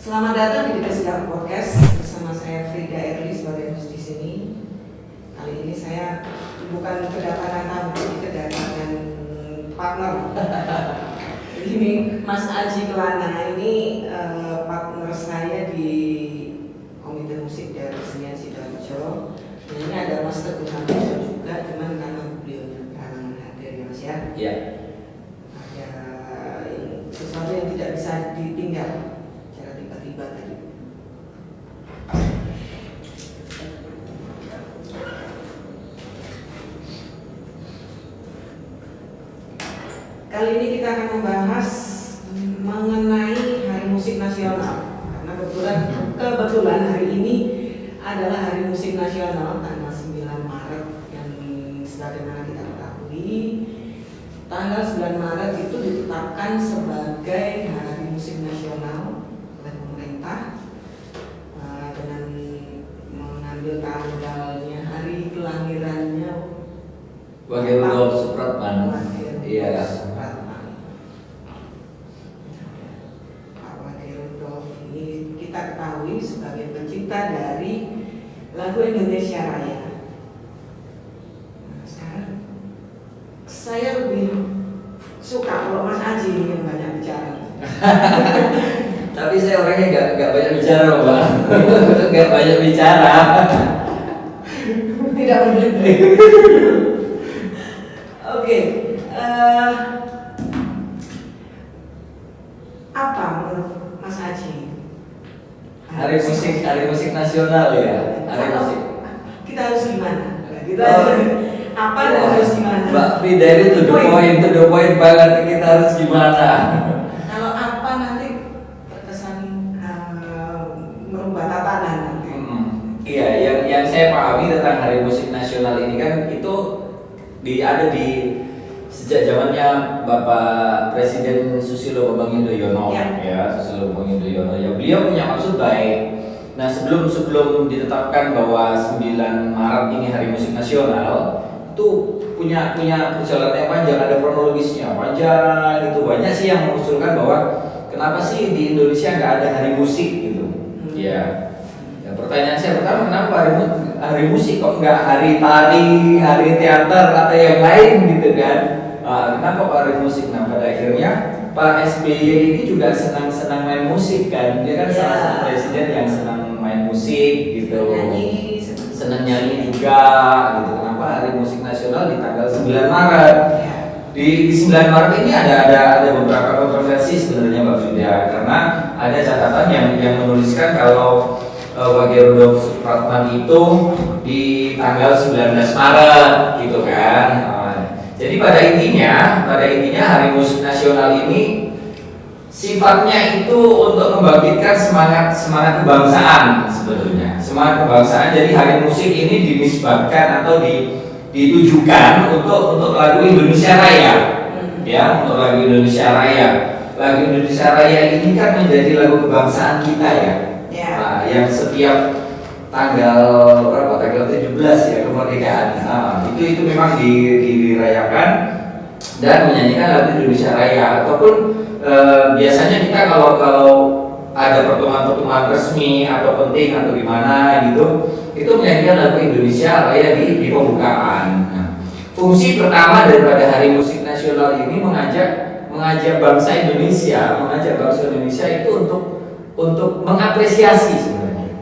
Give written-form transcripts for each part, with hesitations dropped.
Selamat datang di Dikasih Podcast bersama saya Frida Erli sebagai host di sini. Kali ini saya bukan kedatangan tamu, tapi kedatangan partner. Ini Mas Aji Kelana ini partner saya di Komite Musik dari Kesenian Sidoarjo. Dan ini ada Mas Teguh Santoso juga, cuman karena beliau jarang hadir ya Mas ya. Iya. Ada sesuatu yang tidak bisa ditinggal. Tadi. Kali ini kita akan membahas mengenai Hari Musik Nasional. Karena kebetulan hari ini adalah Hari Musik Nasional tanggal 9 Maret yang sebagaimana kita ketahui, tanggal 9 Maret itu ditetapkan sebagai Hari Musik Nasional dengan mengambil tanggalnya, hari kelahirannya Wage Rudolf Supratman. Iya. Pak Wage Rudolf ini kita ketahui sebagai pencipta dari lagu Indonesia Raya. Nah, sekarang saya lebih suka kalau Mas Aji yang banyak bicara. Tapi saya orangnya nggak banyak bicara, Mbak. Nggak banyak bicara. Tidak berhenti. Oke. Apa menurut Mas Aji? Hari musik nasional ya. Hari musik. Kita harus gimana? Apa dan harus gimana? Mbak Frida ini to the point banget. Kita harus gimana? Iya, yang saya pahami tentang Hari Musik Nasional ini kan itu ada di sejak zamannya Bapak Presiden Susilo Bambang Yudhoyono ya Susilo Bambang Yudhoyono ya, beliau punya maksud baik. Nah, sebelum ditetapkan bahwa 9 Maret ini Hari Musik Nasional, itu punya perjalanan yang panjang, ada kronologisnya panjang, itu banyak sih yang mengusulkan bahwa kenapa sih di Indonesia nggak ada hari musik gitu. Ya. Pertanyaan saya pertama, kenapa hari musik kok nggak hari tari, hari teater atau yang lain gitu kan? Kenapa kok hari musik? Nah, pada akhirnya Pak SBY ini juga senang main musik kan? Dia kan salah satu presiden yang senang main musik gitu, senang nyanyi juga gitu. Kenapa Hari Musik Nasional di tanggal 9 Maret? Di 9 Maret ini ada beberapa kontroversi sebenarnya Mbak Frida, karena ada catatan yang menuliskan kalau Wage Rudolf Supratman itu di tanggal 19 Maret gitu kan. Jadi pada intinya Hari Musik Nasional ini sifatnya itu untuk membangkitkan semangat kebangsaan sebetulnya. Semangat kebangsaan. Jadi Hari Musik ini dinisbatkan atau ditujukan untuk lagu Indonesia Raya. Ya, untuk lagu Indonesia Raya. Lagu Indonesia Raya ini kan menjadi lagu kebangsaan kita ya. Nah, yang setiap tanggal 17 ya kemerdekaan. Itu memang dirayakan dan menyanyikan lagu Indonesia Raya, ataupun biasanya kita kalau ada pertemuan resmi atau penting atau gimana gitu, itu menyanyikan lagu Indonesia Raya di pembukaan. Nah, fungsi pertama daripada Hari Musik Nasional ini mengajak bangsa Indonesia itu untuk mengapresiasi sebenarnya,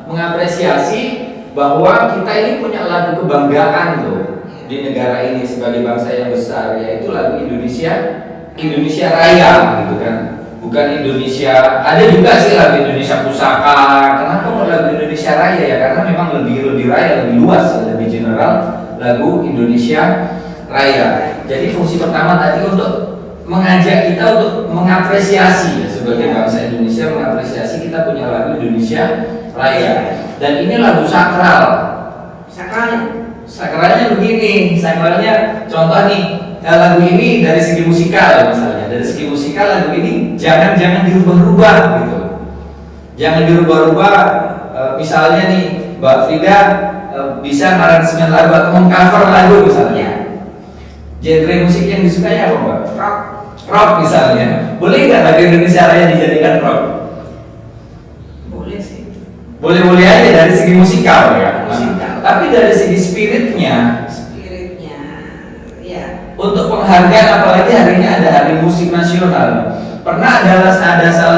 mengapresiasi bahwa kita ini punya lagu kebanggaan loh di negara ini sebagai bangsa yang besar, yaitu lagu Indonesia Raya gitu kan, bukan Indonesia. Ada juga sih lagu Indonesia Pusaka. Kenapa kok lagu Indonesia Raya ya? Karena memang lebih raya, lebih luas, lebih general lagu Indonesia Raya. Jadi fungsi pertama tadi untuk mengajak kita untuk mengapresiasi ya, sebagai bangsa Indonesia, mengapresiasi kita punya lagu Indonesia Raya. Dan ini lagu sakral. Sakralnya begini, contoh nih, lagu ini dari segi musikal misalnya, lagu ini jangan dirubah-rubah gitu. Jangan dirubah-rubah. Misalnya nih Mbak Frida bisa aransemen lagu atau mengcover lagu misalnya. Genre musik yang disukai apa Mbak? Rock. rock misalnya, boleh nggak lagu Indonesia Raya dijadikan rock? Boleh sih. Boleh-boleh aja dari segi musikal ya. Musikal. Tapi dari segi spiritnya, ya. untuk penghargaan, apalagi hari ini ada Hari Musik Nasional. Pernah ada salah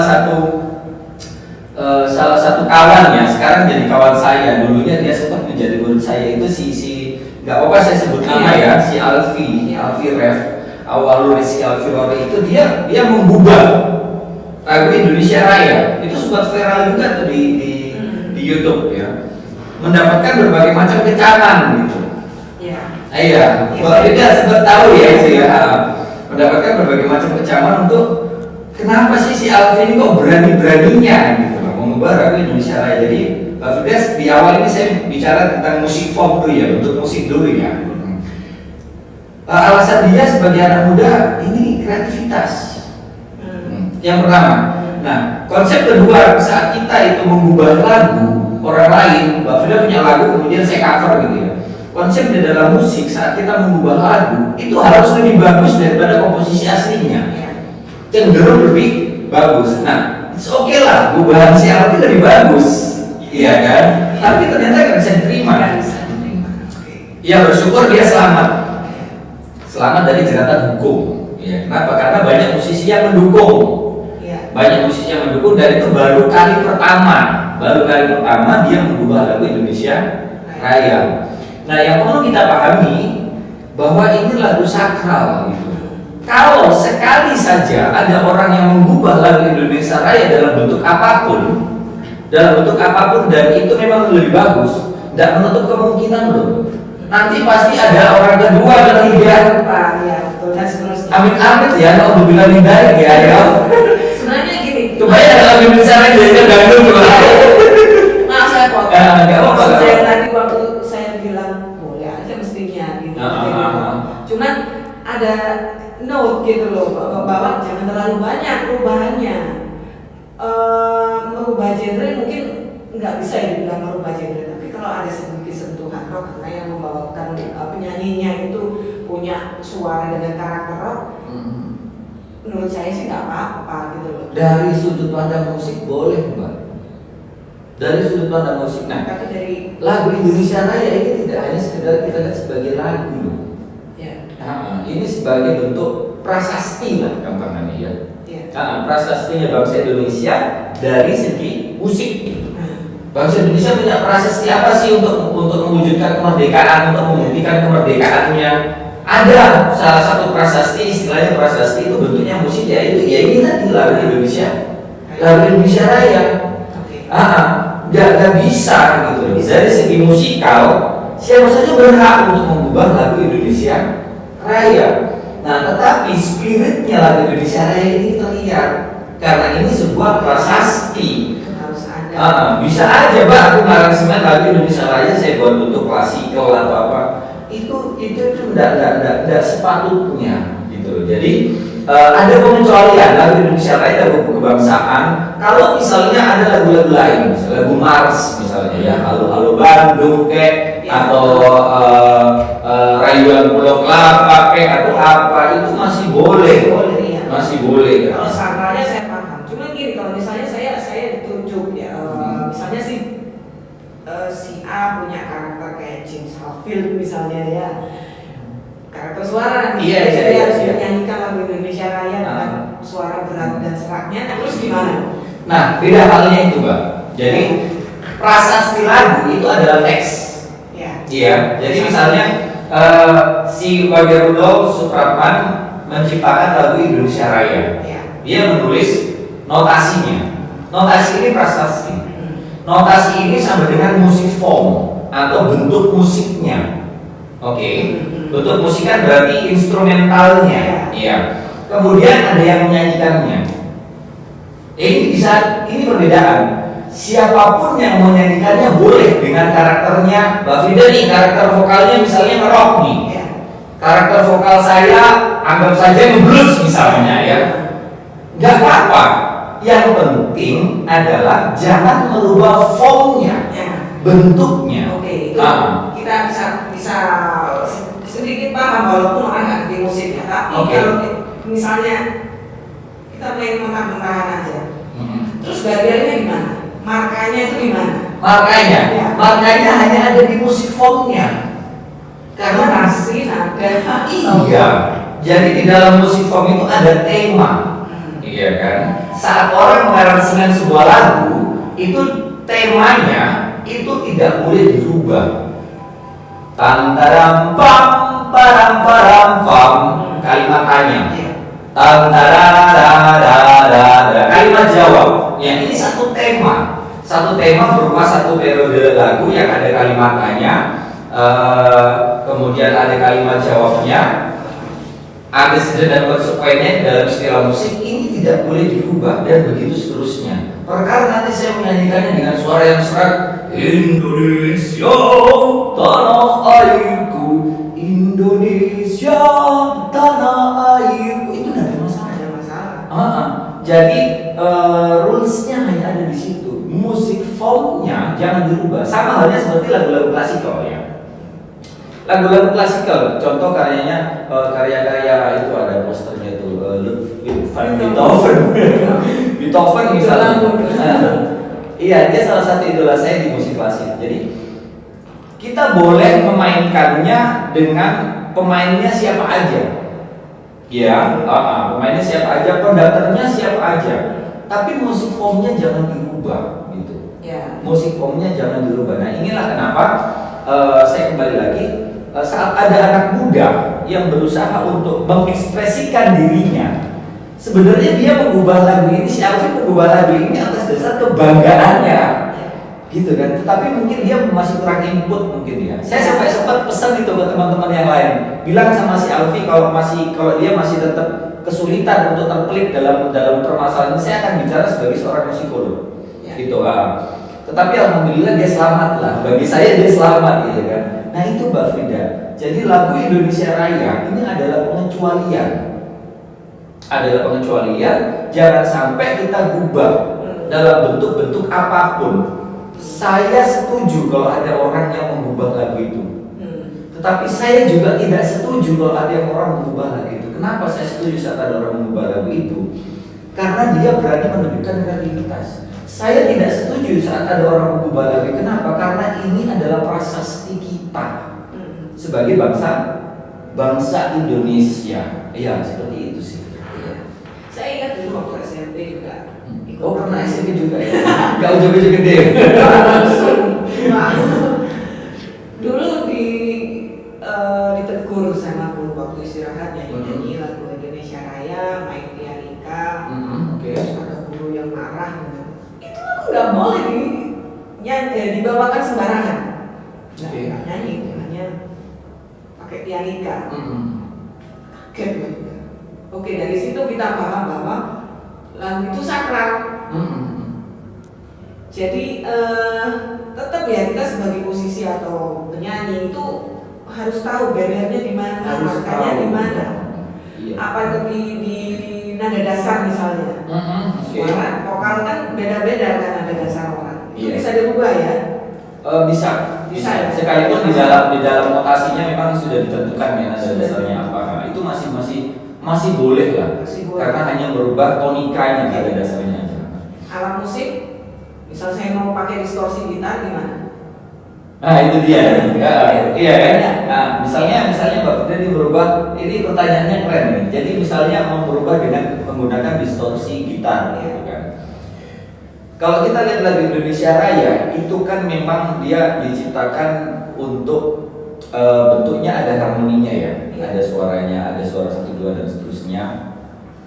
satu kawan ya, sekarang jadi kawan saya. Dulunya dia sempat menjadi murid saya, itu si nggak apa-apa saya sebut nama ya, si Alfi Ref. Awal Rizky Alfi Rore itu dia mengubah lagu Indonesia Raya. Itu sempat viral juga tuh di YouTube ya. Mendapatkan berbagai macam kecaman gitu. Iya, dia sempat tahu ya itu ya. Mendapatkan berbagai macam kecaman untuk kenapa sih si Alfi ini kok berani-beraninya gitu mengubah lagu Indonesia Raya. Jadi Mbak Firdaus, di awal ini saya bicara tentang musik folk dulu ya, untuk musik dulu ya. Alasan dia sebagai anak muda ini kreativitas. Yang pertama. Nah, konsep kedua, saat kita itu mengubah lagu orang lain, Mbak Firdaus punya lagu kemudian saya cover gitu ya. Konsep di dalam musik saat kita mengubah lagu itu harus lebih bagus daripada komposisi aslinya. Cenderung lebih bagus. Nah, oke lah, gubahan si Alfi lebih bagus, iya kan? Tapi ternyata nggak bisa diterima. Ya bersyukur dia selamat dari jeratan hukum. Ya, kenapa? Karena banyak musisi yang mendukung. Banyak musisi yang mendukung, dan itu baru kali pertama dia mengubah lagu Indonesia Raya. Nah, yang perlu kita pahami bahwa ini lagu sakral gitu. Kalau sekali saja ada orang yang mengubah lagu Indonesia Raya dalam bentuk apapun, dan itu memang lebih bagus, tidak menutup kemungkinan loh. Nanti pasti ada orang kedua, ketiga. Amit-amit ya, kalau bilang hindari ya. Sebenarnya gini. Coba ya lagu Indonesia Raya jadi gandum coba. Maaf saya potong. Nggak apa-apa. Saya tadi waktu saya bilang boleh aja mestinya gitu. Cuman ada note gitu loh, bahwa jangan terlalu banyak perubahannya. Merubah genre mungkin nggak bisa ya dibilang merubah genre, tapi kalau ada sedikit sentuhan rock karena yang membawakan penyanyinya itu punya suara dengan karakter rock, menurut saya sih nggak apa-apa gitu loh. Dari sudut pandang musik boleh Mbak. Dari sudut pandang musik. Nah, tapi dari lagu Indonesia Raya ini tidak hanya sekedar kita lihat sebagai lagu loh. Ini sebagai bentuk prasasti lah gampangannya ya. Prasastinya bangsa Indonesia dari segi musik. Bangsa Indonesia punya prasasti apa sih untuk mewujudkan kemerdekaan, untuk membuktikan kemerdekaannya? Ada salah satu prasasti, istilahnya prasasti itu bentuknya musik, yaitu ya ini tadi lagu Indonesia Raya. Nggak bisa gitu. Dari segi musikal, siapa saja berhak untuk mengubah lagu Indonesia Raya. Nah, tetapi spiritnya lagu Indonesia Raya ini kita lihat, karena ini sebuah prasasti. Harus ada. Bisa aja Mbak, aku ngaransemen lagu Indonesia Raya saya buat bentuk klasikal atau apa. Itu tidak sepatutnya gitu. Jadi ada pengecualian lagu Indonesia Raya, lagu kebangsaan. Kalau misalnya ada lagu-lagu lain, misalnya lagu Mars misalnya ya, Halo Bandung atau Rayuan Pulau Kelapa atau apa, itu masih boleh. Masih boleh. Kalau sakralnya saya paham. Cuma gini, kalau misalnya saya ditunjuk ya, misalnya si A punya karakter kayak James Hetfield misalnya ya, karakter suara, dia harus menyanyikan lagu Indonesia Raya dengan suara berat dan seraknya, terus gimana? Nah, beda halnya itu Mbak. Jadi prasasti lagu itu adalah teks. Iya. Jadi misalnya si Wage Rudolf Supratman menciptakan lagu Indonesia Raya. Dia menulis notasinya. Notasi ini prasasti. Notasi ini sama dengan musik form atau bentuk musiknya. Oke. Bentuk musik kan berarti instrumentalnya. Iya. Kemudian ada yang menyanyikannya. Ini perbedaan. Siapapun yang menyanyikannya boleh dengan karakternya. Mbak Frida nih, karakter vokalnya misalnya nge-rock nih. Karakter vokal saya anggap saja nge-blues misalnya ya. Nggak apa-apa. Yang penting adalah jangan merubah formnya, bentuknya. Oke, itu kita bisa sedikit paham walaupun orang nggak ngerti musiknya. Tapi kalau misalnya kita main mentah-mentahan aja. Mm-mm. Terus barrier-nya di mana? Markanya itu di mana? Makanya, Ya. makanya hanya ada di musik formnya. Karena Notasi, nada. iya, jadi di dalam musik form itu ada tema. Iya kan? Saat orang mengaransemen sebuah lagu, itu temanya itu tidak boleh dirubah. Tantaram pam param param pam, kalimat tanya. Tantararararara, kalimat jawab. Ya, ini satu tema. Satu tema berupa satu periode lagu yang ada kalimat tanya, kemudian ada kalimat jawabnya, ada dan konsekuennya dalam istilah musik. Ini tidak boleh dirubah dan begitu seterusnya. Perkara nanti saya menyanyikannya dengan suara yang serak, Indonesia tanah airku, Indonesia tanah airku, itu tidak ada masalah. Ada masalah. Jadi rulesnya hanya ada di situ. Musik formnya jangan dirubah. Sama halnya seperti lagu-lagu klasikal ya. Lagu-lagu klasikal, contoh karyanya karya-karya itu ada posternya itu Ludwig van Beethoven. Beethoven misalnya. Iya, dia salah satu idola saya di musik klasik. Jadi kita boleh memainkannya dengan pemainnya siapa aja. Ya, pemainnya siapa aja, kondaternya siapa aja. Tapi musik formnya jangan dirubah, gitu. Ya. Musik formnya jangan dirubah. Nah, inilah kenapa saya kembali lagi saat ada anak muda yang berusaha untuk mengekspresikan dirinya. Sebenarnya dia mengubah lagu ini, si Alvin mengubah lagu ini atas dasar kebanggaannya, gitu kan. Tetapi mungkin dia masih kurang input mungkin ya. Saya sampai sempat pesan itu ke teman-teman yang lain, bilang sama si Alfi kalau dia masih tetap kesulitan untuk terpelik dalam permasalahan ini, saya akan bicara sebagai seorang psikolog, gitu. Tetapi alhamdulillah dia selamat lah. Bagi saya dia selamat, gitu kan. Nah itu Mbak Frida. Jadi lagu Indonesia Raya ini adalah pengecualian. Jangan sampai kita gubah dalam bentuk-bentuk apapun. Saya setuju kalau ada orang yang mengubah lagu itu. Tetapi saya juga tidak setuju kalau ada yang orang mengubah lagu itu. Kenapa saya setuju saat ada orang mengubah lagu itu? Karena dia berani menunjukkan kreativitas. Saya tidak setuju saat ada orang mengubah lagu. Kenapa? Karena ini adalah prasasti kita sebagai bangsa Indonesia. Iya, seperti itu sih. Saya ingat dulu waktu SMP juga. Oh, pernah SMP juga ya? Gak ujung-ujung gede. Langsung. Dulu ditegur sama guru waktu istirahat nyanyi lagu Indonesia Raya, main pianika. Terus ada guru yang marah. Itu lagu nggak boleh dibawakan sembarangan. Nggak nyanyi, hanya pakai pianika. Kaget banget. Oke, dari situ kita paham bahwa lagu itu sakral. Jadi tetap ya kita sebagai musisi atau penyanyi itu harus tahu barriernya di mana, markanya di mana. Iya. Apa itu di nada dasar misalnya. Suara vokal kan beda-beda kan nada dasar orang. Itu bisa dirubah ya? Bisa. Ya? Sekalipun di dalam notasinya memang sudah ditentukan ya nada dasarnya apa. Nah, itu masih boleh lah. Karena hanya merubah tonikanya nada dasarnya aja. Alat musik, misal saya mau pakai distorsi gitar gimana? Nah itu dia, iya kan? Nah, misalnya Mbak Putri merubah, ini pertanyaannya keren nih. Jadi misalnya mau merubah dengan menggunakan distorsi gitar, gitu kan? Kalau kita lihat lagu Indonesia Raya, itu kan memang dia diciptakan untuk bentuknya ada harmoninya ya, ada suaranya, ada suara 1, 2 dan seterusnya.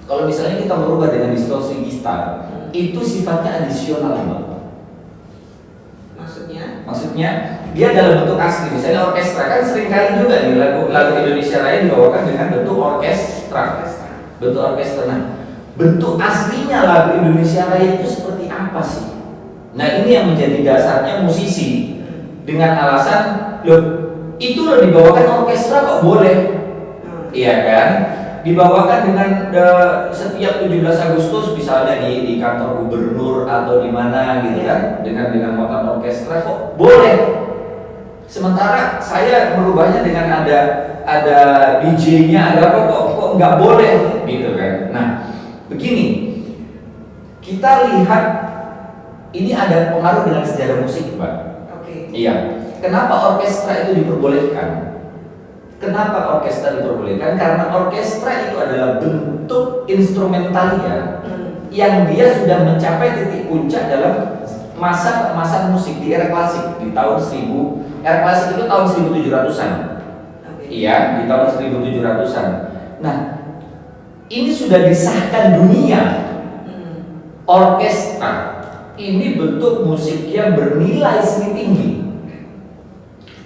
Kalau misalnya kita merubah dengan distorsi gitar, itu sifatnya adisional, Mbak. Maksudnya dia dalam bentuk asli. Misalnya orkestra kan sering kali juga nih lagu Indonesia Raya dibawakan dengan bentuk orkestra. Nah, bentuk aslinya lagu Indonesia Raya itu seperti apa sih? Nah ini yang menjadi dasarnya musisi dengan alasan loh itu loh dibawakan orkestra kok boleh, iya kan? Dibawakan dengan setiap 17 Agustus misalnya di kantor gubernur atau di mana gitu kan dengan muatan orkestra kok boleh. Sementara saya merubahnya dengan ada DJ-nya ada apa kok nggak boleh gitu kan. Nah, begini, kita lihat ini ada pengaruh dengan sejarah musik, Pak. Oke. Iya. Kenapa orkestra itu diperbolehkan? Kenapa orkestra diperbolehkan? Karena orkestra itu adalah bentuk instrumentalia yang dia sudah mencapai titik puncak dalam masa musik di era klasik di tahun 1000. Era klasik itu tahun 1700-an. Iya, di tahun 1700-an. Nah, ini sudah disahkan dunia. Orkestra ini bentuk musik yang bernilai seni tinggi.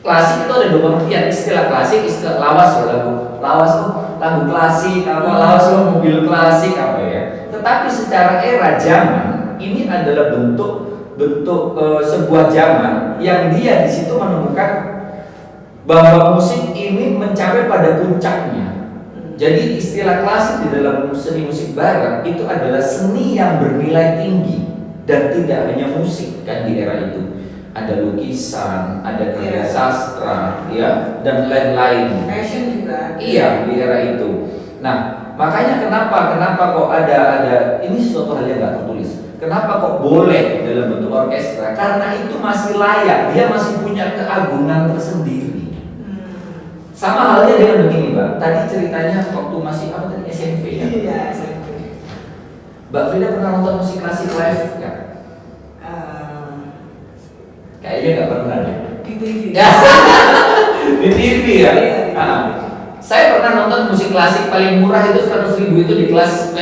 Klasik itu ada dua pengertian, istilah klasik, istilah lawas lagu klasik, lawas mobil klasik apa ya. Tetapi secara era zaman ini adalah bentuk sebuah zaman yang dia di situ menemukan bahwa musik ini mencapai pada puncaknya. Jadi istilah klasik di dalam seni musik barat itu adalah seni yang bernilai tinggi dan tidak hanya musik kan di era itu. Ada lukisan, ada karya sastra, ya, dan lain-lain. Fashion juga. Iya, di era itu. Nah, makanya kenapa kok ada ini suatu hal yang nggak tertulis. Kenapa kok boleh dalam bentuk orkestra? Karena itu masih layak, dia masih punya keagungan tersendiri. Sama halnya dengan begini, Mbak. Tadi ceritanya waktu masih SMP ya. Iya, SMP. Mbak Frida pernah nonton musik klasik live nggak? Kayaknya nggak pernah deh. Di TV. Ya, di TV ya. Iya. Saya pernah nonton musik klasik paling murah itu 100.000 itu di kelas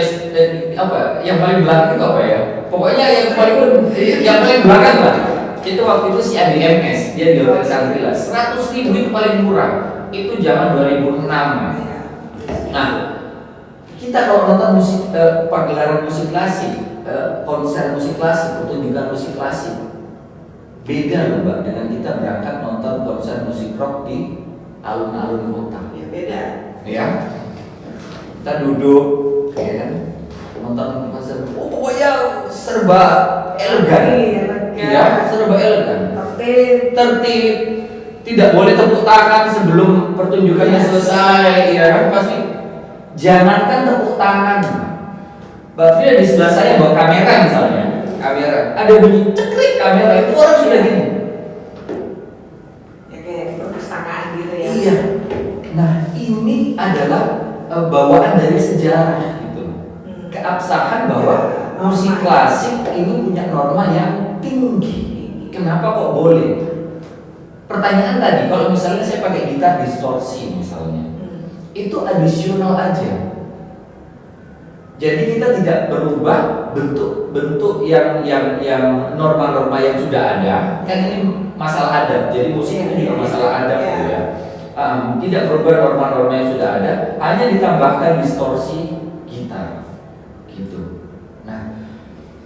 apa? Yang paling belakang itu apa ya? Pokoknya yang paling belakang lah. Itu waktu itu si ADMS, dia di Hotel Shangri-La. 100.000 itu paling murah. Itu zaman 2006. Nah, kita kalau nonton musik pagelaran musik klasik, konser musik klasik, pertunjukan musik klasik, beda loh Mbak dengan kita berangkat nonton konser musik rock di alun-alun kota. Ya beda. Ya, kita duduk, ya kan, nonton konser. Oh, pokoknya serba elegan. Iya, serba elegan. Tertib. Tidak boleh tepuk tangan sebelum pertunjukannya selesai. Ya kan, pasti. Jangankan tepuk tangan. Mbak Frida di sebelah saya bawa kamera misalnya. Kamera, ada bunyi cekrik kamera itu orang sudah gini. Ya kayak di perpustakaan gitu ya. Iya. Nah ini adalah bawaan dari sejarah gitu. Keabsahan bahwa musik klasik ini punya norma yang tinggi. Kenapa kok boleh? Pertanyaan tadi, kalau misalnya saya pakai gitar distorsi misalnya, itu adisional aja. Jadi kita tidak berubah bentuk yang norma-norma yang sudah ada. Kan ini masalah adat. Jadi musik itu juga masalah adat ya. Tidak berubah norma-norma yang sudah ada, hanya ditambahkan distorsi gitar. Gitu. Nah,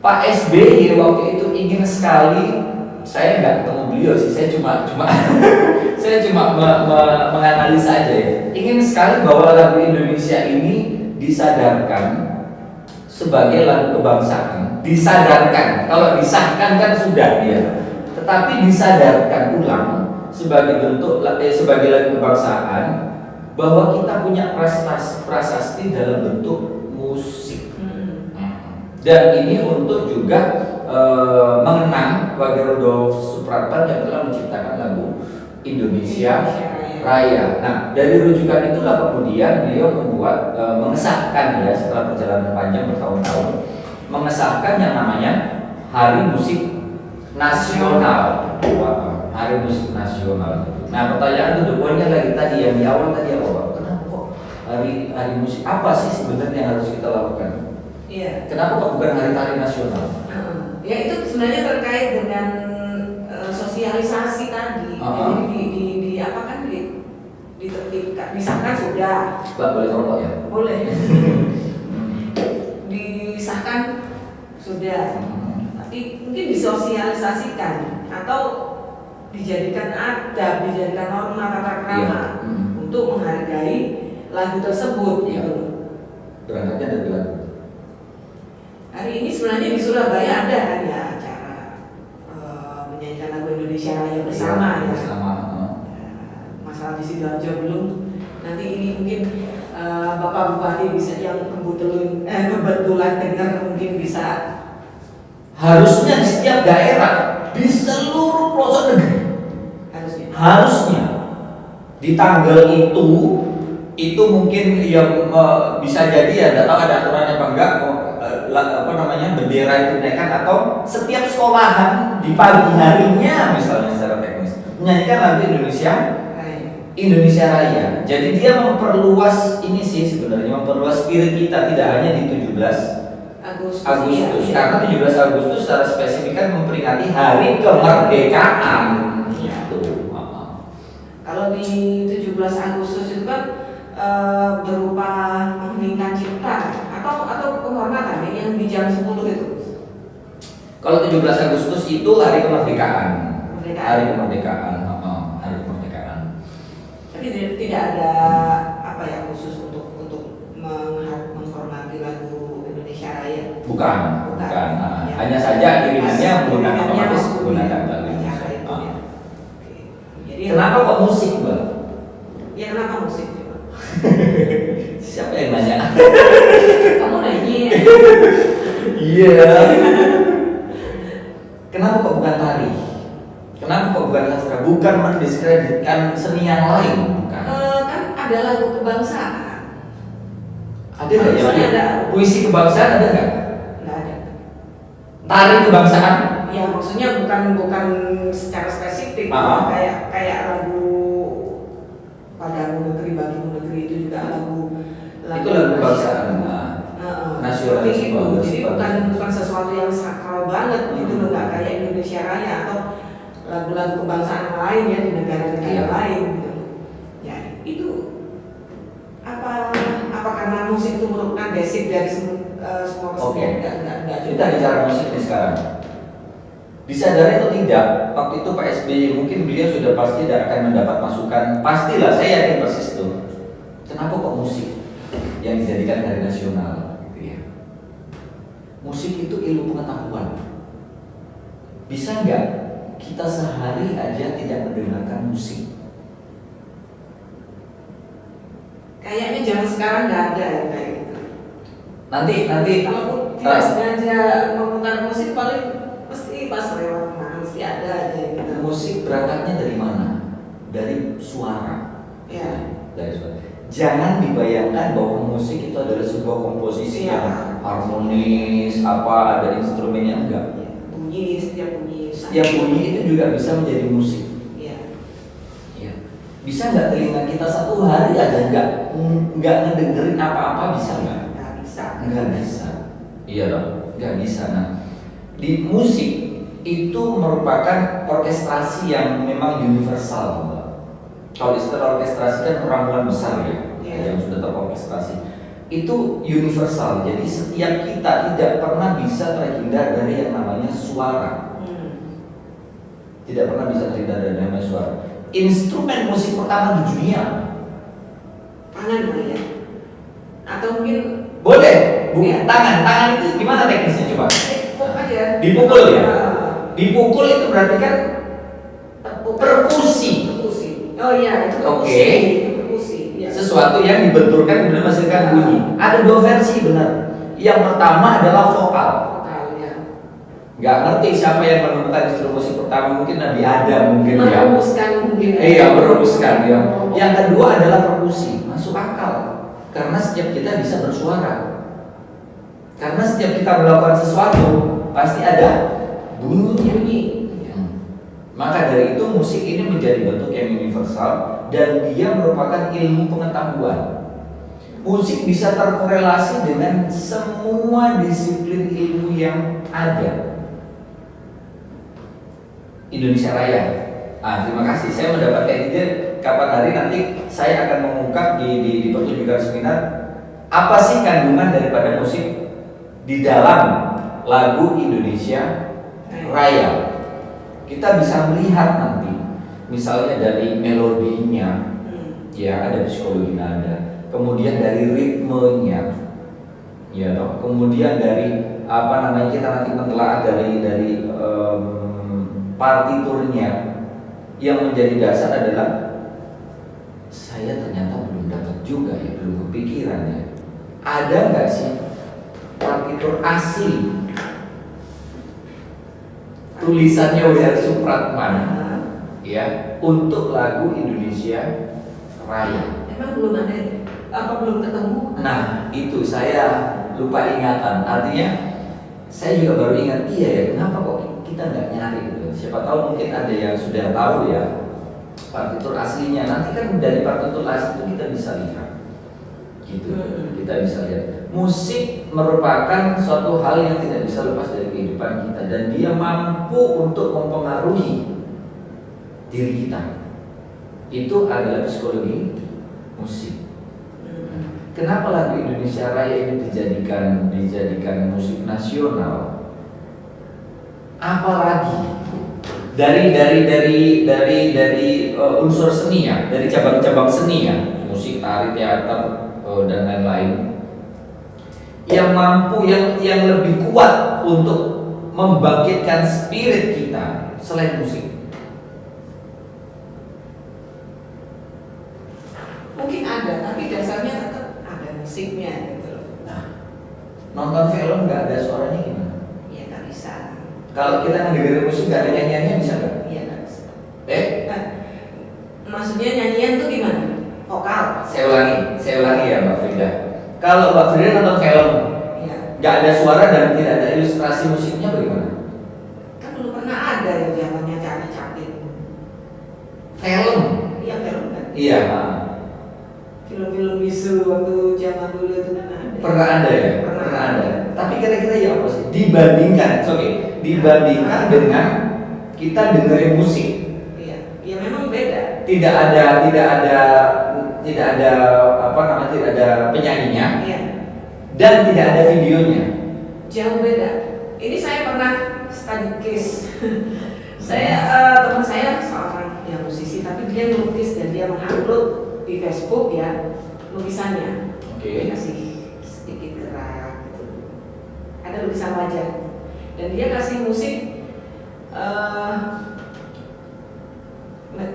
Pak SBY waktu itu ingin sekali, saya nggak ketemu beliau sih, saya cuma saya cuma menganalisa aja ya. Ingin sekali bahwa lagu Indonesia ini disadarkan sebagai lagu kebangsaan. Disadarkan, kalau disahkan kan sudah ya, tetapi disadarkan ulang sebagai bentuk sebagai lagu kebangsaan bahwa kita punya prasasti dalam bentuk musik. Dan ini untuk juga mengenang bagi Rudolf Supratman yang telah menciptakan lagu Indonesia Raya. Nah, dari rujukan itulah kemudian beliau membuat mengesahkan ya setelah perjalanan panjang bertahun-tahun, mengesahkan yang namanya Hari Musik Nasional. Hari Musik Nasional. Nah, pertanyaan itu poinnya lagi tadi yang di awal tadi apa Pak? Kenapa kok hari musik apa sih sebenarnya yang harus kita lakukan? Iya. Kenapa kok bukan hari nasional? Ya itu sebenarnya terkait dengan sosialisasi tadi. Jadi di apa kan ditertibkan, disahkan sudah. Mbak boleh rokok ya? Boleh. Disahkan sudah. Tapi mungkin disosialisasikan atau dijadikan adab, dijadikan norma tata krama untuk menghargai lagu tersebut gitu. Berangkatnya dari lagu. Hari ini sebenarnya di Surabaya ada kan ya acara menyanyikan lagu Indonesia Raya bersama ya. Bersama. Masalah di Sidoarjo belum. Nanti ini mungkin Bapak Bupati bisa yang kebetulan dengar mungkin bisa Harusnya di setiap daerah, di seluruh pelosok negeri, harusnya di tanggal itu mungkin yang bisa jadi ya, tidak tahu ada aturannya apa enggak, bendera itu dinaikkan, atau setiap sekolahan di pagi harinya misalnya secara teknis menyanyikan lagu Indonesia Raya. Jadi dia memperluas ini sih sebenarnya, memperluas spirit kita, tidak hanya di 17 Agustus, iya. karena 17 Agustus secara spesifik kan memperingati hari kemerdekaan gitu. Kalau di 17 Agustus itu kan berupa mengheningkan cipta atau penghormatan yang di jam 10 itu. Kalau 17 Agustus itu hari kemerdekaan. Hari kemerdekaan. Tapi tidak ada apa ya khusus untuk menghormati lagu Indonesia Raya. Bukan. Ya. Hanya saja iringannya menggunakan otomatis menggunakan lagu Indonesia. Ya. Jadi kenapa kok musik, Mbak? Ya kenapa musik? Siapa yang nanya? Kamu nanya. Iya. Kenapa kok bukan tari? Kenapa kok bukan sastra? Bukan mendiskreditkan seni yang lain, bukan? Kan ada lagu kebangsaan. Ada nggak ya? Ada. Puisi kebangsaan ada nggak? Nggak ada. Tari kebangsaan? Ya maksudnya bukan secara spesifik. Kayak lagu Padamu Negeri Bagimu Negeri itu juga lagu itu lagu kebangsaan. Nasionalisme. Jadi bukan sesuatu yang sakral banget gitu loh, nggak kayak Indonesia Raya atau lagu-lagu kebangsaan lain ya di negara-negara lain gitu. Ya itu apa karena musik itu merupakan basic dari semua Oke. Enggak Kita bicara musik nih sekarang. Disadari atau tidak, waktu itu Pak SBY mungkin beliau sudah pasti tidak akan mendapat masukan. Pastilah, saya yakin persis itu. Kenapa kok musik yang dijadikan hari nasional? Gitu ya. Musik itu ilmu pengetahuan. Bisa nggak kita sehari aja tidak mendengarkan musik? Kayaknya zaman sekarang nggak ada ya kayak gitu. Nanti kalau tidak sengaja memutar musik paling mesti pas lewat mana mesti ada aja gitu. Musik berangkatnya dari mana? Dari suara. Ya. Dari suara. Jangan dibayangkan bahwa musik itu adalah sebuah komposisi yang harmonis, ada instrumennya, enggak. Setiap bunyi itu juga bisa menjadi musik. Iya. Ya. Bisa nggak telinga kita satu hari aja nggak ngedengerin apa-apa, bisa nggak? Nggak bisa. Iya dong, nggak bisa. Nah, di musik itu merupakan orkestrasi yang memang universal, Mbak. Kalau istilah orkestrasi kan perangkat besar ya, yang sudah terorkestrasi. Itu universal. Jadi setiap kita tidak pernah bisa terhindar dari yang namanya suara. Tidak pernah bisa terhindar dari yang namanya suara. Instrumen musik pertama di dunia. Tangan boleh ya? Atau mungkin boleh, tangan itu gimana teknisnya coba? Dipukul ya? Dipukul itu berarti kan perkusi. Oh iya, itu perkusi. Ya. Sesuatu yang dibenturkan kemudian menghasilkan bunyi. Ada dua versi benar. Yang pertama adalah vokal. Ya. Nggak ngerti siapa yang menemukan instrumen musik pertama, mungkin Nabi Adam mungkin merumuskan mungkin. Merumuskan ya. Yang kedua adalah perkusi. Masuk akal. Karena setiap kita bisa bersuara. Karena setiap kita melakukan sesuatu pasti ada bunyi. Maka dari itu musik ini menjadi bentuk yang universal dan dia merupakan ilmu pengetahuan. Musik bisa terkorelasi dengan semua disiplin ilmu yang ada. Indonesia Raya. Terima kasih. Saya mendapatkan ide kapan hari nanti saya akan mengungkap di pertunjukan seminar apa sih kandungan daripada musik di dalam lagu Indonesia Raya. Kita bisa melihat nanti, misalnya dari melodinya, ya ada psikologi nada, kemudian dari ritmenya, ya toh, kemudian dari kita nanti menelaah dari partiturnya, yang menjadi dasar adalah saya ternyata belum dapat juga ya, belum kepikiran ya, ada nggak sih partitur asli tulisannya W.R. Supratman, Nah, ya, untuk lagu Indonesia Raya. emang belum ada ya? Apa belum ketemu? Nah, itu saya lupa ingatan. Artinya, saya juga baru ingat, iya ya, kenapa kok kita nggak nyari gitu. Siapa tahu mungkin ada yang sudah tahu ya partitur aslinya. Nanti kan dari partitur asli itu kita bisa lihat. Gitu, kita bisa lihat. Musik merupakan suatu hal yang tidak bisa lepas dari kehidupan kita. Dan dia mampu untuk mempengaruhi diri kita. Itu adalah psikologi musik. Kenapa lagu Indonesia Raya ini dijadikan musik nasional? Apalagi dari unsur seni ya, dari cabang-cabang seni ya, musik, tari, teater dan lain-lain, yang mampu yang lebih kuat untuk membangkitkan spirit kita selain musik. Mungkin ada, tapi dasarnya tetap ada musiknya gitu loh. Nah, nonton film nggak ada suaranya gimana? Iya nggak bisa. Kalau kita ngedengerin musik nggak ada nyanyiannya bisa nggak? Iya nggak bisa. Eh, Maksudnya nyanyian tuh gimana? Vokal. saya ulangi ya Mbak Frida. Kalau Mbak Frida nonton film, Iya. nggak ada suara dan tidak ada ilustrasi musiknya bagaimana? Kan dulu pernah ada yang zamannya Charlie Chaplin. Film? Iya film kan. Iya. Film-film bisu waktu zaman dulu itu kan ada. Pernah ada ya? Pernah ada. Tapi kira-kira ya apa sih? Dibandingkan dengan kita dengerin musik. Iya. Ya memang beda. Tidak ada tidak ada penyanyinya Iya. dan tidak ada videonya. Jauh beda. Ini saya pernah study case. Teman saya seorang yang musisi, tapi dia melukis dan dia mengupload di Facebook ya lukisannya. Oke. Dia kasih sedikit gerak gitu. Ada lukisan wajah dan dia kasih musik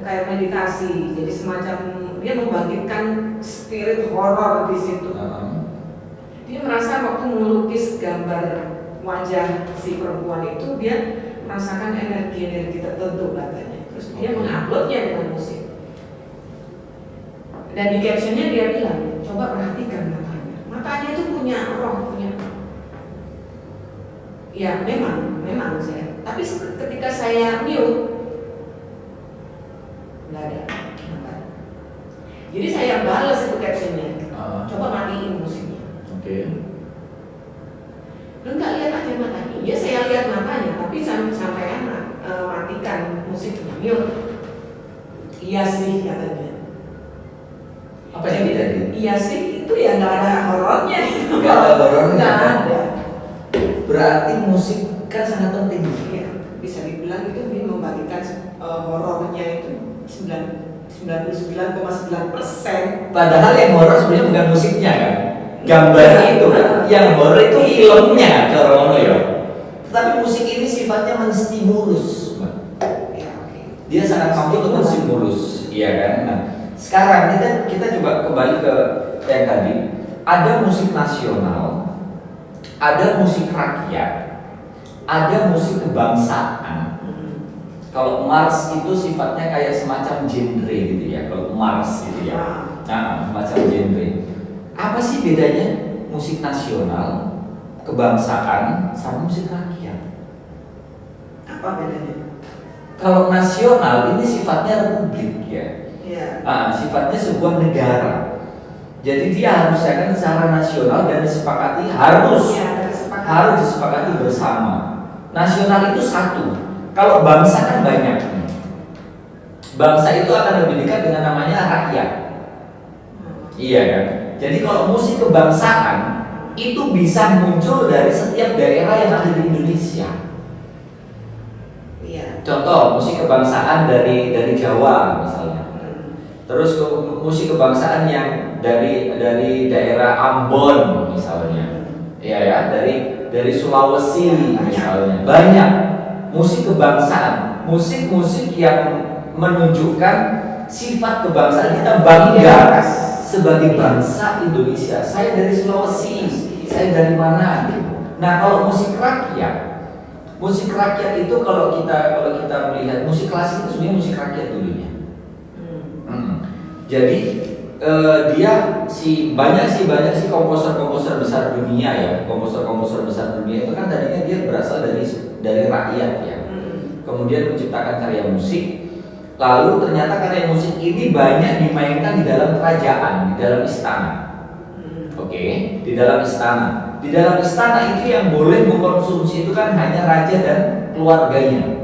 kayak meditasi. Jadi semacam dia membangkitkan spirit horor di situ. Dia merasa waktu melukis gambar wajah si perempuan itu dia merasakan energi-energi tertentu katanya. Terus dia menguploadnya dengan musik. Dan di captionnya dia bilang, coba perhatikan matanya. Matanya itu punya roh, punya. Ya memang saya. Tapi ketika saya mute, nggak ada. Jadi saya balas itu captionnya. Coba matiin musiknya. Oke. Lu nggak lihat aja matanya? Ya saya lihat matanya, tapi sampai matikan musiknya. Mute. Iya sih katanya. Apa yang terjadi? Iya sih, itu ya nggak ada horornya gitu. Nggak ada horornya. Nggak ada. Berarti musik kan sangat penting. Iya, bisa dibilang itu dia membagikan horornya itu 99,9%. Padahal yang horor sebenarnya bukan musiknya kan, gambarnya itu kan. Yang horor itu filmnya, cara ngono ya. Tapi musik ini sifatnya menstimulus. Ya, oke. Dia sangat mampu untuk menstimulus, iya kan? Nah, sekarang kita coba kembali ke yang tadi. Ada musik nasional, ada musik rakyat, ada musik kebangsaan. Kalau Mars itu sifatnya kayak semacam genre gitu ya. Kalau Mars gitu ya, semacam genre. Apa sih bedanya musik nasional, kebangsaan, sama musik rakyat? Apa bedanya? Kalau nasional ini sifatnya republik ya. Iya. Sifatnya sebuah negara. Jadi dia harus kan secara nasional dan disepakati harus disepakati bersama. Nasional itu satu. Kalau bangsa kan banyak. Bangsa itu akan lebih dekat dengan namanya rakyat. Iya kan? Jadi kalau musik kebangsaan itu bisa muncul dari setiap daerah yang ada di Indonesia. Iya. Contoh musik kebangsaan dari Jawa misalnya. Terus musik kebangsaan yang dari daerah Ambon misalnya. Iya ya, dari Sulawesi misalnya. Banyak musik kebangsaan, musik-musik yang menunjukkan sifat kebangsaan kita, bangga sebagai bangsa Indonesia. Saya dari Sulawesi, saya dari mana? Nah, kalau musik rakyat Musik rakyat itu kalau kita melihat musik klasik itu sebenarnya musik rakyat dulunya. Jadi dia banyak sih komposer besar dunia ya, komposer besar dunia itu kan tadinya dia berasal dari rakyat ya. Kemudian menciptakan karya musik, lalu ternyata karya musik ini banyak dimainkan di dalam kerajaan, di dalam istana. Oke, di dalam istana. Di dalam istana itu yang boleh mengkonsumsi itu kan hanya raja dan keluarganya.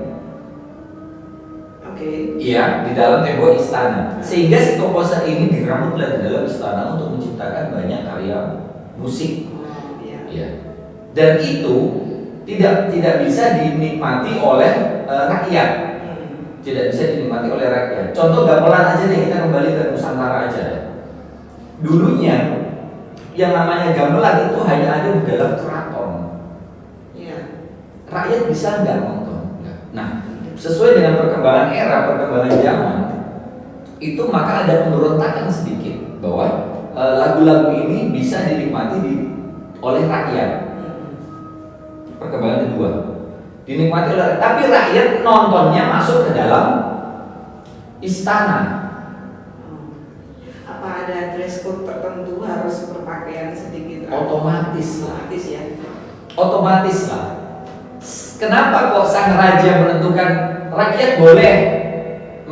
Iya, di dalam tembok istana. Sehingga si komposer ini dirambutlah di dalam istana untuk menciptakan banyak karya musik. Iya. Dan itu tidak bisa dinikmati oleh rakyat. Tidak bisa dinikmati oleh rakyat. Contoh gamelan aja deh, kita kembali ke Nusantara aja deh. Dulunya yang namanya gamelan itu hanya ada di dalam keraton. Rakyat bisa nggak nonton? Nah, sesuai dengan perkembangan era, perkembangan zaman, itu maka ada pemberontakan sedikit bahwa lagu-lagu ini bisa dinikmati oleh rakyat. Perkembangan kedua, dinikmati oleh, tapi rakyat nontonnya masuk ke dalam istana. Apa ada dress code tertentu harus berpakaian sedikit? Otomatis ya. Otomatis lah. Kenapa kok sang raja menentukan rakyat boleh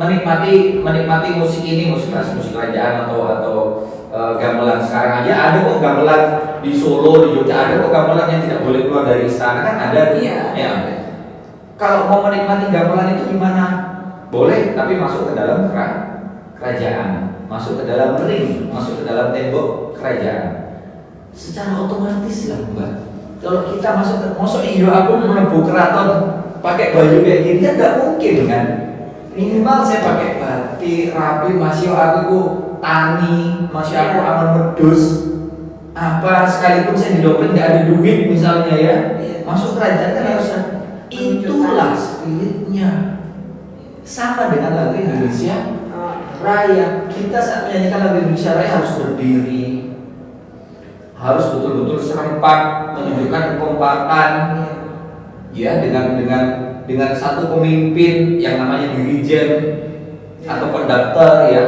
menikmati musik ini, musik kerajaan atau gamelan? Sekarang aja ada kok gamelan di Solo, di Jogja, ada kok gamelan yang tidak boleh keluar dari istana, kan ada. Iya. Ya. Kalau mau menikmati gamelan itu gimana? Boleh, tapi masuk ke dalam kerajaan, masuk ke dalam ring, masuk ke dalam tembok kerajaan. Secara otomatis lah, Mbak. Kalau kita masuk aku menebu keraton pakai baju kayak gini kan nggak mungkin kan. Minimal saya pakai batik rapi, masih aku tani, masih aku aman wedhus. Apa sekalipun saya di dompet nggak ada duit misalnya ya, masuk kerajaan kan harus. Itulah spiritnya. Sama dengan lagu Indonesia Raya. Kita saat menyanyikan lagu Indonesia Raya harus berdiri, harus betul-betul serempak, menunjukkan kekompakan, ya dengan satu pemimpin yang namanya dirijen atau konduktor ya.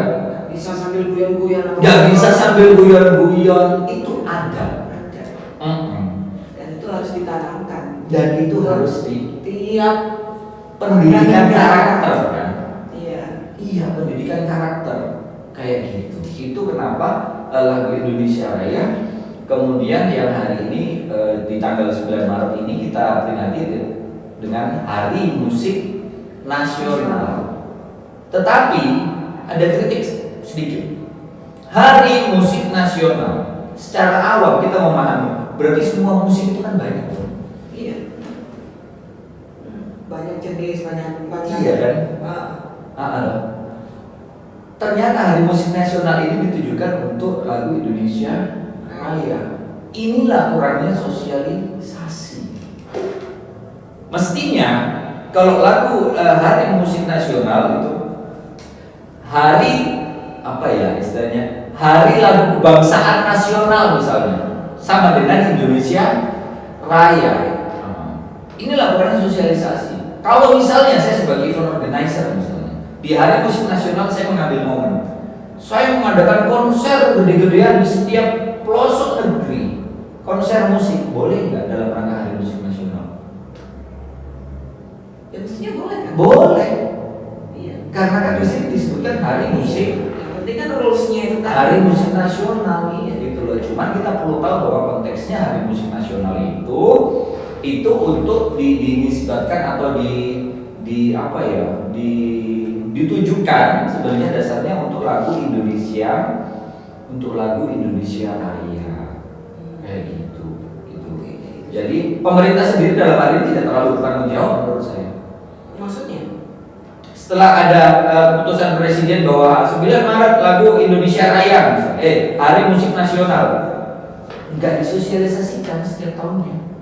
Bisa sambil guyon-guyon. Nggak bisa sambil guyon-guyon, itu ada. Dan itu harus ditanamkan. Dan itu harus di tiap pendidikan karakter kan. Iya, pendidikan karakter kayak gitu. Itu kenapa lagu Indonesia Raya kemudian yang hari ini di tanggal 9 Maret ini kita peringati dengan Hari Musik Nasional. Tetapi ada kritik sedikit. Hari Musik Nasional secara awam kita memahami berarti semua musik itu kan banyak. Iya. Banyak jenis, banyak. Iya kan? Ternyata Hari Musik Nasional ini ditujukan untuk lagu Indonesia Raya. Inilah kurangnya sosialisasi. Mestinya kalau lagu Hari Musik Nasional itu hari apa ya istilahnya, Hari Lagu Kebangsaan Nasional misalnya, sama dengan Indonesia Raya. Inilah kurangnya sosialisasi. Kalau misalnya saya sebagai event organizer misalnya, di Hari Musik Nasional saya mengambil momen, saya mengadakan konser gede-gedean di setiap pelosok negeri, konser musik, boleh nggak dalam rangka Hari Musik Nasional? Ya mestinya boleh kan? Boleh. Iya. Karena kan di sini disebutkan Hari Musik. Yang penting kan rulesnya itu kan. Hari Musik Nasional, iya gitu loh. Cuman kita perlu tahu bahwa konteksnya Hari Musik Nasional itu untuk dinisbatkan atau apa ya, ditujukan sebenarnya dasarnya untuk lagu Indonesia, untuk lagu Indonesia Raya kayak gitu. Jadi pemerintah sendiri dalam hal ini tidak terlalu bertanggung jawab menurut saya. Maksudnya? Setelah ada keputusan presiden bahwa 9 Maret lagu Indonesia Raya, Hari Musik Nasional, nggak disosialisasikan setiap tahunnya,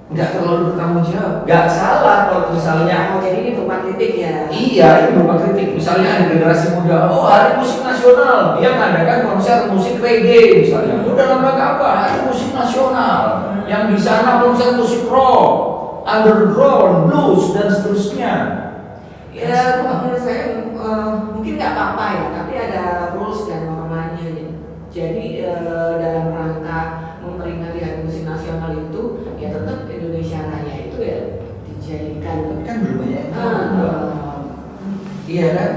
nggak terlalu bertanggung jawab. Nggak salah kalau misalnya. Oh, jadi ini berupa kritik ya? Iya, ini berupa kritik. Misalnya ada generasi muda, Hari Musik Nasional, dia mengadakan konser musik reggae misalnya. Dalam rangka apa? Hari Musik Nasional. Yang di sana konser musik rock. underground, blues dan seterusnya. Ya, menurut saya mungkin nggak apa-apa ya, tapi ada rules dan normanya. Jadi dalam rangka memperingati Hari Musik Nasional itu, ya tetap Indonesia Raya itu ya dijadikan. Kan belum banyak yang tahu, Mbak. Iya kan?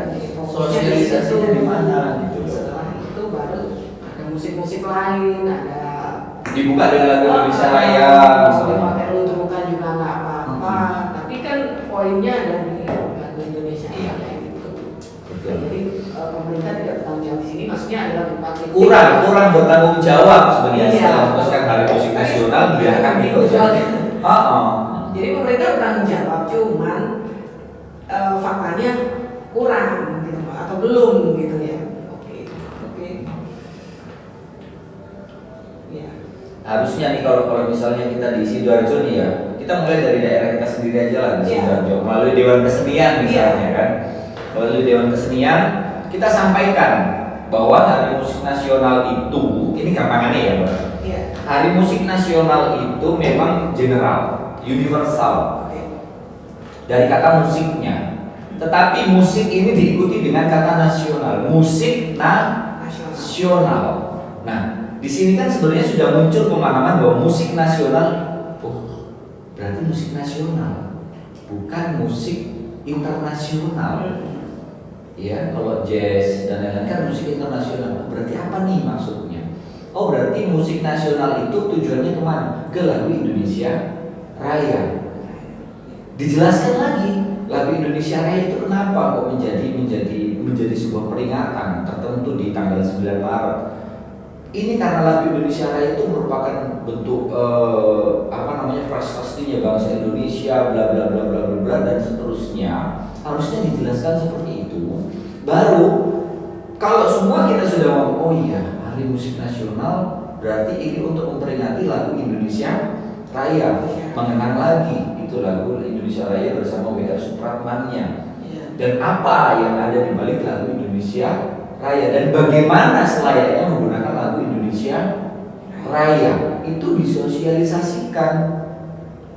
Sosialisasinya di mana gitu. Setelah itu baru ada musik-musik lain, ada Dibuka dengan lagu Indonesia Raya misalnya. pakai ludrukan juga nggak apa-apa, tapi kan poinnya ada di lagu Indonesia Raya gitu. Betul. Jadi pemerintah tidak bertanggung jawab di sini, maksudnya adalah dipakai Kurang bertanggung jawab sebenarnya Iya. setelah memutuskan Hari Musik Nasional biarkan itu aja. Jadi pemerintah bertanggung jawab, cuman faktanya kurang gitu atau belum gitu ya. Oke. Ya. Harusnya nih kalau misalnya kita di Sidoarjo nih ya, kita mulai dari daerah kita sendiri aja lah di Iya. Sidoarjo melalui Dewan Kesenian misalnya kan. Melalui Dewan Kesenian kita sampaikan bahwa Hari Musik Nasional itu, ini gampangannya ya Mbak. Iya. Hari Musik Nasional itu memang general, universal Oke. dari kata musiknya. Tetapi musik ini diikuti dengan kata nasional, musik nasional. Nah, di sini kan sebenarnya sudah muncul pemahaman bahwa musik nasional, oh, berarti musik nasional, bukan musik internasional. Ya, kalau jazz dan lain-lain kan musik internasional. Berarti apa nih maksudnya? Oh, berarti musik nasional itu tujuannya kemana? Ke lagu Indonesia Raya. Dijelaskan lagi, lagu Indonesia Raya itu kenapa kok menjadi sebuah peringatan tertentu di tanggal 9 Maret. Ini karena lagu Indonesia Raya itu merupakan bentuk prestasinya bangsa Indonesia, bla bla bla bla bla bla dan seterusnya. Harusnya dijelaskan seperti itu. Baru kalau semua kita sudah ngomong, oh iya, Hari Musik Nasional berarti ini untuk memperingati lagu Indonesia Raya, mengenang lagi itu lagu Indonesia Raya bersama W.R. Supratmannya. Dan apa yang ada di balik lagu Indonesia Raya dan bagaimana selayaknya menggunakan lagu Indonesia Raya itu disosialisasikan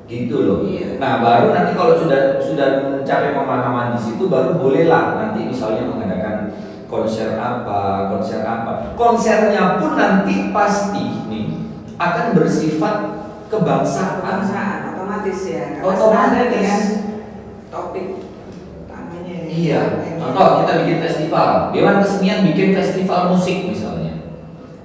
gitu loh. Nah, baru nanti kalau sudah mencapai pemahaman di situ baru bolehlah nanti misalnya mengadakan konser apa. Konsernya pun nanti pasti nih akan bersifat kebangsaan otomatis ya. Otomatis. Dengan topik utamanya. Iya. Contoh kita bikin festival, Dewan Kesenian bikin festival musik misalnya.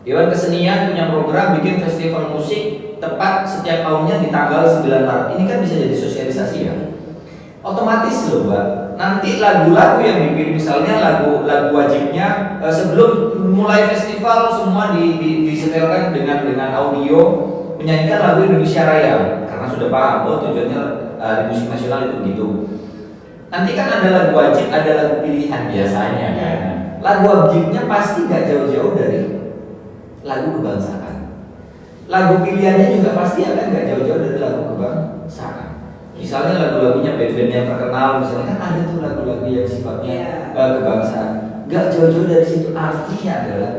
Dewan Kesenian punya program bikin festival musik tepat setiap tahunnya di tanggal 9 Maret. Ini kan bisa jadi sosialisasi ya. Otomatis loh Mbak. Nanti lagu-lagu yang dipilih misalnya lagu wajibnya sebelum mulai festival semua disetelkan dengan audio menyanyikan lagu Indonesia Raya karena sudah paham tujuannya Hari Musik Nasional itu begitu. Nanti kan ada lagu wajib, ada lagu pilihan biasanya kan. Lagu wajibnya pasti nggak jauh-jauh dari lagu kebangsaan. Lagu pilihannya juga pasti akan nggak jauh-jauh dari lagu kebangsaan. Misalnya lagu-lagunya band-band yang terkenal, misalnya kan ada tuh lagu-lagu yang sifatnya kebangsaan. Nggak jauh-jauh dari situ. Artinya adalah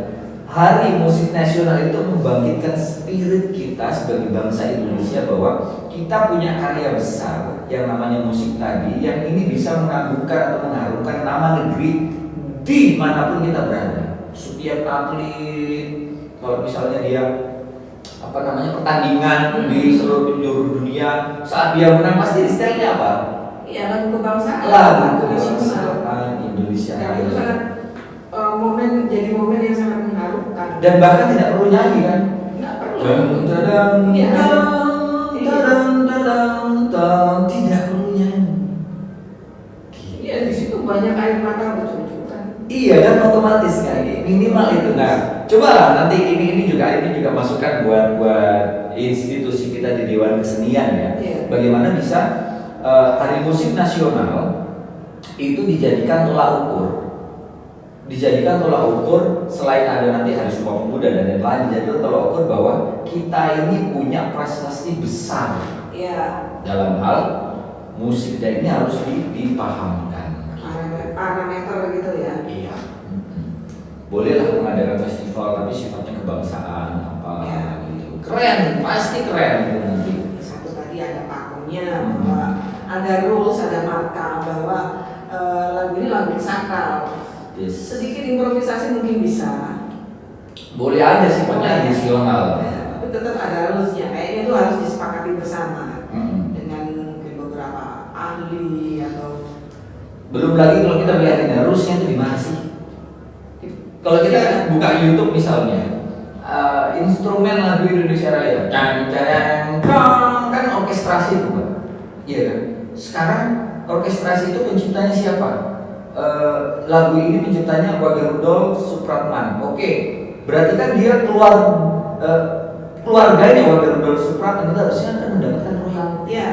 Hari Musik Nasional itu membangkitkan spirit kita sebagai bangsa Indonesia bahwa kita punya karya besar yang namanya musik tadi, yang ini bisa mengagumkan atau mengharumkan nama negeri dimanapun kita berada. Setiap atlet, kalau misalnya dia pertandingan di seluruh penjuru dunia, saat dia menang pasti stylenya apa? Iya, lagu kebangsaan. Lagu kebangsaan Indonesia. Dan itu sangat jadi momen yang sangat mengharukan. Dan bahkan tidak perlu nyanyi kan? Nggak perlu. Tidak perlu nyanyi. Iya, di situ banyak air mata bercucuran. Iya, dan otomatis kan minimal itu. Nah, cobalah nanti ini juga masukan buat institusi kita di Dewan Kesenian ya. Bagaimana bisa Hari Musik Nasional itu dijadikan tolak ukur selain ada nanti Hari Sumpah Pemuda dan lain-lain, dijadikan tolak ukur bahwa kita ini punya prestasi besar dalam hal musik dan ini harus dipahamkan. Parameter gitu ya. Iya. Bolehlah mengadakan festival tapi sifatnya kebangsaan gitu. Keren, pasti keren itu nanti. Satu tadi ada pakemnya, ada rules, ada marka bahwa lagu ini lagu sakral. Yes. Sedikit improvisasi mungkin bisa. Boleh aja sifatnya addisional. Ya, tapi tetap ada rulesnya. Kayaknya itu harus disepakati bersama dengan mungkin beberapa ahli atau. Belum lagi kalau kita lihat rulesnya itu di mana sih? Kalau kita buka YouTube misalnya, instrumen lagu Indonesia Raya, kan orkestrasi itu, Pak. Iya kan? Sekarang orkestrasi itu penciptanya siapa? Lagu ini penciptanya Wage Rudolf Supratman. Oke, berarti kan dia keluarganya Wage Rudolf Supratman itu harusnya kan mendapatkan royalti. Ya,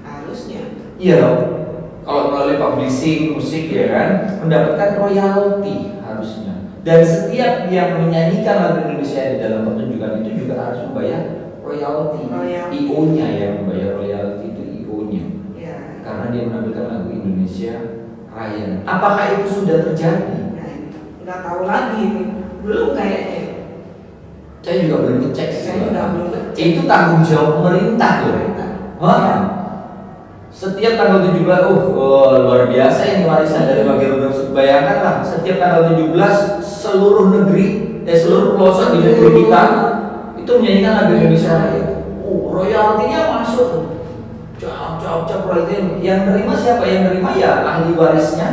harusnya. Iya dong. Kalau melalui publishing musik ya kan, mendapatkan royalti harusnya. Dan setiap yang menyanyikan lagu Indonesia di dalam pertunjukan itu juga harus membayar royalti. IO-nya yang membayar royalti itu IO-nya. Ya. Karena dia menampilkan lagu Indonesia Raya. Apakah itu sudah terjadi? Nah, nggak tahu lagi ini. Belum kayaknya. Saya juga belum ngecek sih. Saya juga belum ngecek. Itu tanggung jawab pemerintah loh. Wah. Setiap tanggal 17, luar biasa ini warisan dari Wage Rudolf. Bayangkanlah, setiap tanggal 17 seluruh negeri, seluruh pelosok di negeri kita itu menyanyikan lagu Indonesia Raya. Royaltinya masuk. Cap royalti. Yang nerima siapa? Yang nerima ya ahli warisnya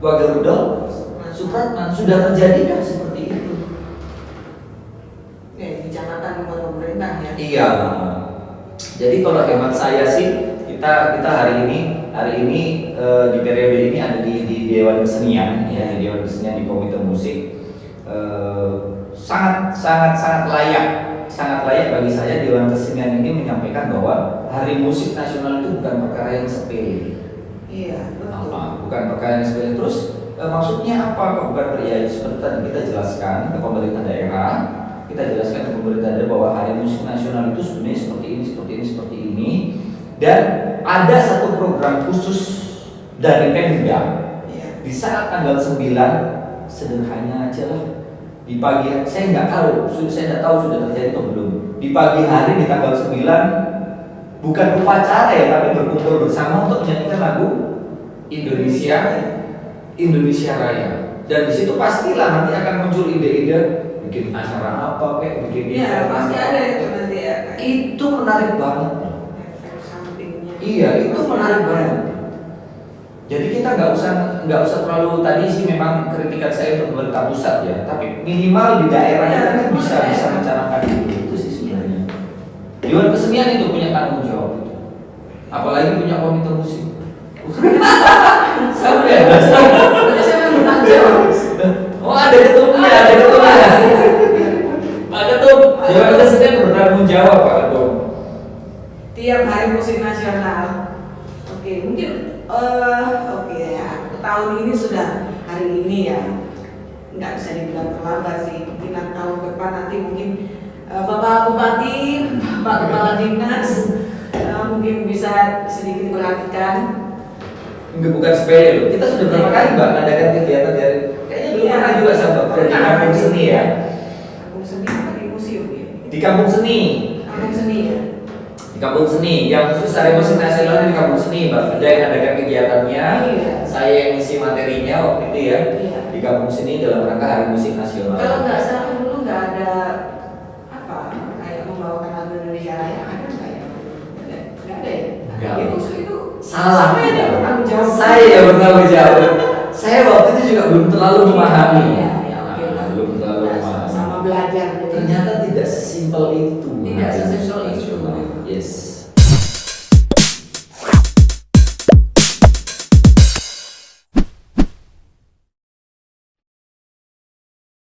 Wage Rudolf Supratman. Sudah terjadi kan seperti itu? Di catatan buat pemerintah ya. Iya. Jadi kalau hemat saya sih kita hari ini di periode ini ada di Dewan Kesenian ya, di Dewan Kesenian di Komite Musik, sangat layak bagi saya Dewan Kesenian ini menyampaikan bahwa Hari Musik Nasional itu bukan perkara yang sepele. Iya, betul. Bukan perkara yang sepele. Terus maksudnya apa? Bukan ya seperti tadi kita jelaskan ke pemerintah daerah, bahwa Hari Musik Nasional itu sebenarnya seperti ini. Dan ada satu program khusus dari Pemda di saat tanggal 9, sederhana aja lah, di pagi, saya nggak tahu sudah terjadi atau belum. Di pagi hari di tanggal 9 bukan upacara ya, tapi berkumpul bersama untuk menyanyikan lagu Indonesia Raya. Dan di situ pastilah nanti akan muncul ide-ide bikin acara apa, bikin pasti ada itu nanti ya. Itu menarik banget. Iya, itu menarik banget. Jadi kita nggak usah terlalu, tadi sih memang kritikan saya untuk pemerintah pusat ya, tapi minimal di daerah kita kan bisa mencanangkan itu sih sebenarnya. Dewan Kesenian itu punya tanggung jawab, apalagi punya komite musik. Sampai ada siapa yang bertanggung jawab? Oh ada ketumnya. Pak Ketum, Dewan Kesenian bertanggung jawab Pak Ketum. Tiap Hari Musik Nasional. Mungkin ya. Tahun ini sudah hari ini ya. Nggak bisa dibilang terlambat sih. Mungkin tahun depan nanti mungkin Bapak Bupati, Pak Kepala Dinas mungkin bisa sedikit perhatikan. Bukan sepele loh. Kita sudah berapa kali Mbak mengadakan kegiatan dari kayaknya belum pernah juga sama di kampung seni ya. Kampung seni apa di museum ya? Di kampung seni. Kampung seni ya. Di kampung seni, yang khusus Hari Musik Nasional di kampung seni, Mbak Frida yang adakan kegiatannya, saya yang ngisi materinya waktu itu ya, di kampung seni dalam rangka Hari Musik Nasional. Kalau nggak salah dulu nggak ada kayak membawakan lagu Indonesia Raya, ada nggak ya? Nggak ada ya? Itu salah. Saya yang bertanggung jawab. Saya yang bertanggung jawab. Saya waktu itu juga belum terlalu memahami. Belum terlalu memahami. Sama belajar. Ternyata tidak sesimpel itu. Tidak sesimpel itu. Yes.